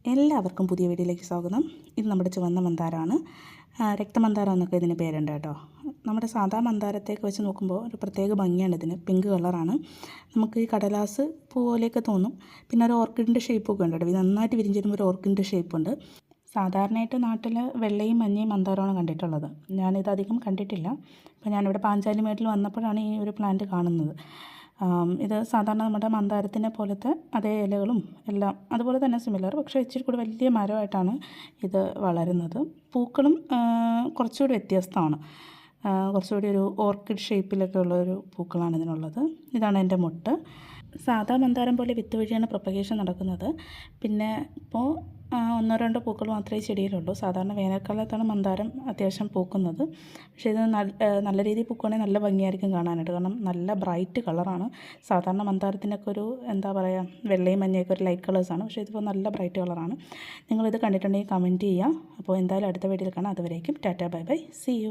എല്ലാവർക്കും പുതിയ വീഡിയോയിലേക്ക് സ്വാഗതം. ഇത് നമ്മുടെ ചുവന്ന മന്ദാരമാണ്. രക്തമന്ദാരം എന്നൊക്കെ ഇതിന് പേരുണ്ട് കേട്ടോ. നമ്മുടെ സാധാ മന്ദാരത്തേക്ക് വെച്ച് നോക്കുമ്പോൾ ഒരു പ്രത്യേക ഭംഗിയാണ് ഇതിന്. പിങ്ക് കളറാണ്. നമുക്ക് ഈ കടലാസ് പൂ പോലെയൊക്കെ തോന്നും. പിന്നെ ഒരു ഓർക്കിഡിൻ്റെ ഷേപ്പൊക്കെ ഉണ്ട് കേട്ടോ. ഇത് നന്നായിട്ട് വിരിഞ്ഞിരുമ്പോൾ ഒരു ഓർക്കിഡിൻ്റെ ഷേപ്പുണ്ട്. സാധാരണയായിട്ട് നാട്ടിൽ വെള്ളയും മഞ്ഞയും മന്ദാരമാണ് കണ്ടിട്ടുള്ളത്. ഞാനിത് അധികം കണ്ടിട്ടില്ല. അപ്പോൾ ഞാനിവിടെ പാഞ്ചാലി മേട്ടിൽ വന്നപ്പോഴാണ് ഈ ഒരു പ്ലാന്റ് കാണുന്നത്. ഇത് സാധാരണ നമ്മുടെ മന്ദാരത്തിനെ പോലത്തെ അതേ ഇലകളും എല്ലാം അതുപോലെ തന്നെ സിമിലർ, പക്ഷേ ഇച്ചിരി കൂടി വലിയ മരമായിട്ടാണ് ഇത് വളരുന്നത്. പൂക്കളും കുറച്ചുകൂടി വ്യത്യസ്തമാണ്. കുറച്ചുകൂടി ഒരു ഓർക്കിഡ് ഷേപ്പിലൊക്കെ ഉള്ളൊരു പൂക്കളാണ് ഇതിനുള്ളത്. ഇതാണ് എൻ്റെ മുട്ട്. സാധാ മന്ദാരം പോലെ വിത്ത് വഴിയാണ് പ്രൊപ്പഗേഷൻ നടക്കുന്നത്. പിന്നെ ഇപ്പോൾ ഒന്നോ രണ്ടോ പൂക്കൾ മാത്രമേ ചെടിയിലുള്ളൂ. സാധാരണ വേനൽക്കാലത്താണ് മന്ദാരം അത്യാവശ്യം പൂക്കുന്നത്. പക്ഷേ ഇത് നല്ല രീതിയിൽ പൂക്കുകയാണെങ്കിൽ നല്ല ഭംഗിയായിരിക്കും കാണാനായിട്ട്. കാരണം നല്ല ബ്രൈറ്റ് കളറാണ്. സാധാരണ മന്ദാരത്തിനൊക്കെ ഒരു എന്താ പറയുക, വെള്ളയും മഞ്ഞയൊക്കെ ഒരു ലൈറ്റ് കളേഴ്സാണ്. പക്ഷേ ഇതിപ്പോൾ നല്ല ബ്രൈറ്റ് കളറാണ്. നിങ്ങളിത് കണ്ടിട്ടുണ്ടെങ്കിൽ കമൻറ്റ് ചെയ്യുക. അപ്പോൾ എന്തായാലും അടുത്ത വീഡിയോയിൽ കാണാം. അതുവരേക്കും tata bye bye, see U.